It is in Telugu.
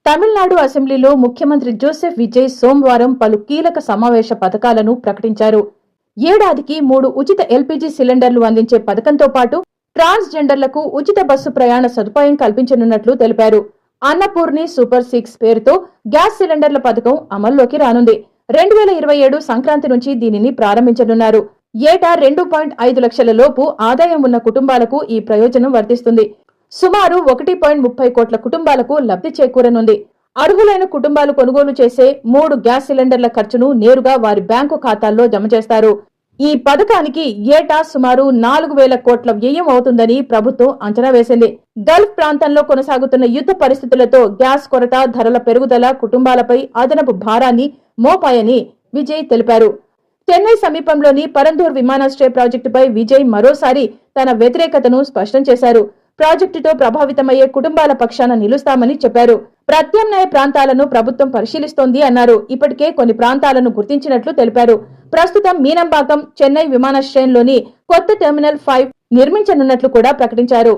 తమిళనాడు అసెంబ్లీలో ముఖ్యమంత్రి జోసెఫ్ విజయ్ సోమవారం పలు కీలక సమావేశ పథకాలను ప్రకటించారు. ఏడాదికి 3 ఉచిత ఎల్పీజీ సిలిండర్లు అందించే పథకంతో పాటు ట్రాన్స్జెండర్లకు ఉచిత బస్సు ప్రయాణ సదుపాయం కల్పించనున్నట్లు తెలిపారు. అన్నపూర్ణి సూపర్ 6 పేరుతో గ్యాస్ సిలిండర్ల పథకం అమల్లోకి రానుంది. 2027 సంక్రాంతి నుంచి దీనిని ప్రారంభించనున్నారు. ఏటా 2.5 లక్షల లోపు ఆదాయం ఉన్న కుటుంబాలకు ఈ ప్రయోజనం వర్తిస్తుంది. సుమారు 1.30 కోట్ల కుటుంబాలకు లబ్ధి చేకూరనుంది. అర్హులైన కుటుంబాలు కొనుగోలు చేసే 3 గ్యాస్ సిలిండర్ల ఖర్చును నేరుగా వారి బ్యాంకు ఖాతాల్లో జమ చేస్తారు. ఈ పథకానికి ఏటా సుమారు 4,000 కోట్ల వ్యయం అవుతుందని ప్రభుత్వం అంచనా వేసింది. గల్ఫ్ ప్రాంతంలో కొనసాగుతున్న యుద్ధ పరిస్థితులతో గ్యాస్ కొరత, ధరల పెరుగుదల కుటుంబాలపై అదనపు భారాన్ని మోపాయని విజయ్ తెలిపారు. చెన్నై సమీపంలోని పరందూర్ విమానాశ్రయ ప్రాజెక్టుపై విజయ్ మరోసారి తన వ్యతిరేకతను స్పష్టం చేశారు. ప్రాజెక్టుతో ప్రభావితమయ్యే కుటుంబాల పక్షాన నిలుస్తామని చెప్పారు. ప్రత్యామ్నాయ ప్రాంతాలను ప్రభుత్వం పరిశీలిస్తోంది అన్నారు. ఇప్పటికే కొన్ని ప్రాంతాలను గుర్తించినట్లు తెలిపారు. ప్రస్తుతం మీనంబాకం, చెన్నై విమానాశ్రయంలోని కొత్త టెర్మినల్ 5 నిర్మించనున్నట్లు కూడా ప్రకటించారు.